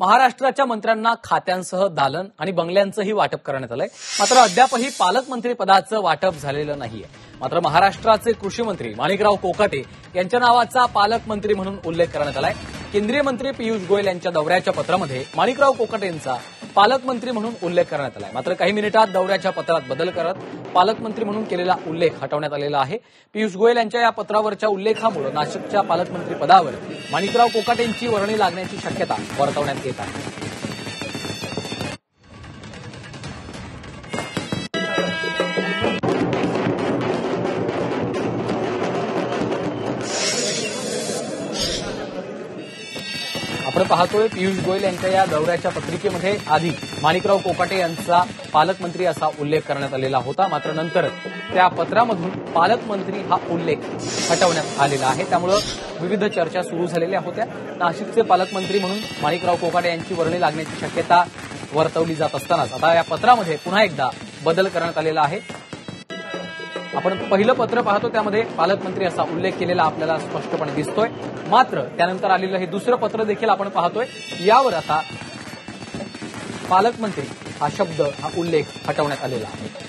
महाराष्ट्राच्या मंत्र्यांना खात्यांसह दालन आणि बंगल्यांचंही वाटप करण्यात आलंय। मात्र अद्यापही पालकमंत्री पदाचं वाटप झालेलं नाहीये। मात्र महाराष्ट्राचे कृषी मंत्री माणिकराव कोकाटे यांच्या नावाचा पालकमंत्री म्हणून उल्लेख करण्यात आलाय। केंद्रीय मंत्री पियुष गोयल यांच्या दौऱ्याच्या पत्रामध्ये माणिकराव कोकाटे यांचा पालकमंत्री म्हणून उल्लेख करण्यात आलाय। मात्र काही मिनिटात दौऱ्याच्या पत्रात बदल करत पालकमंत्री म्हणून केलेला उल्लेख हटवण्यात आलेला आहे। पियुष गोयल यांच्या या पत्रावरच्या उल्लेखामुळे नाशिकच्या पालकमंत्री पदावर माणिकराव कोकाटे यांची वर्णी लागण्याची शक्यता वर्तवण्यात येत आहे। आपण पाहतोय पियुष गोयल यांच्या या दौऱ्याच्या पत्रिकेमध्ये आधी माणिकराव कोकाटे यांचा पालकमंत्री असा उल्लेख करण्यात आलेला होता। मात्र नंतर त्या पत्रामधून पालकमंत्री हा उल्लेख हटवण्यात आलेला आहे। त्यामुळे विविध चर्चा सुरू झालेल्या होत्या। नाशिकचे पालकमंत्री म्हणून माणिकराव कोकाटे यांची वर्णी लागण्याची शक्यता वर्तवली जात असतानाच आता या पत्रामध्ये पुन्हा एकदा बदल करण्यात आलेला आहे। आपण पहिलं पत्र पाहतो त्यामध्ये पालकमंत्री असा उल्लेख केलेला आपल्याला स्पष्टपणे दिसतोय। मात्र त्यानंतर आलेलं हे दुसरं पत्र देखील आपण पाहतोय। यावर आता पालकमंत्री हा शब्द हा उल्लेख हटवण्यात आलेला आहे।